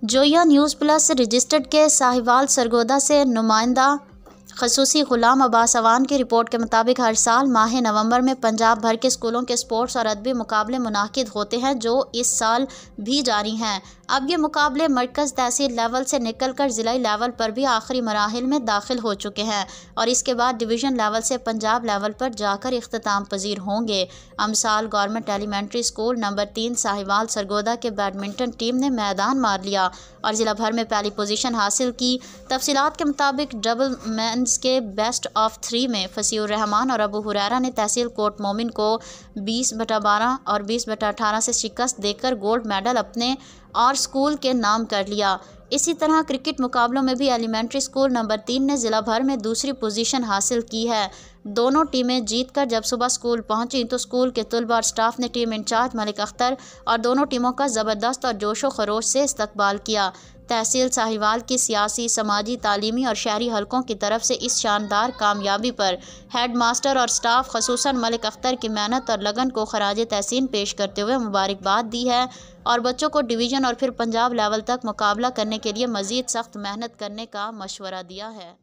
Zoya news plus registered के साहिवाल सरगोदा से नुमाइंदा खसूसी गुलाम अब्बास अवान की रिपोर्ट के मुताबिक हर साल माह नवंबर में पंजाब भर के स्कूलों के स्पोर्ट्स और अदबी मुकाबले मुनाकिद होते हैं, जो इस साल भी जारी हैं। अब ये मुकाबले मरकज़ तहसील लेवल से निकलकर ज़िला लेवल पर भी आखिरी मराहिल में दाखिल हो चुके हैं और इसके बाद डिवीज़न लेवल से पंजाब लेवल पर जाकर इख्तिताम पजीर होंगे। अमसाल government elementary school number 3 Sahiwal Sargodha के बैडमिंटन टीम ने मैदान मार लिया और ज़िला भर में पहली पोजीशन हासिल की। तफसीलात के मुताबिक डबल मेंस के बेस्ट ऑफ 3 में फसीउर रहमान और अबू हुरैरा ने तहसील कोट मोमिन को 20/12 और 20/18 से शिकस्त देकर गोल्ड मेडल अपने और स्कूल के नाम कर लिया। इसी तरह क्रिकेट मुकाबलों में भी एलिमेंट्री स्कूल नंबर 3 ने ज़िला भर में दूसरी पोजीशन हासिल की है। दोनों टीमें जीतकर जब सुबह स्कूल पहुंची तो स्कूल के तलबा और स्टाफ ने टीम इंचार्ज मलिक अख्तर और दोनों टीमों का ज़बरदस्त और जोशो खरोश से इस्तकबाल किया। तहसील साहिवाल की सियासी, समाजी, तालीमी और शहरी हलकों की तरफ से इस शानदार कामयाबी पर हेड मास्टर और स्टाफ खसूसन मलिक अख्तर की मेहनत और लगन को खराज तहसीन पेश करते हुए मुबारकबाद दी है और बच्चों को डिवीज़न और फिर पंजाब लेवल तक मुकाबला करने के लिए मज़ीद सख्त मेहनत करने का मशवरा दिया है।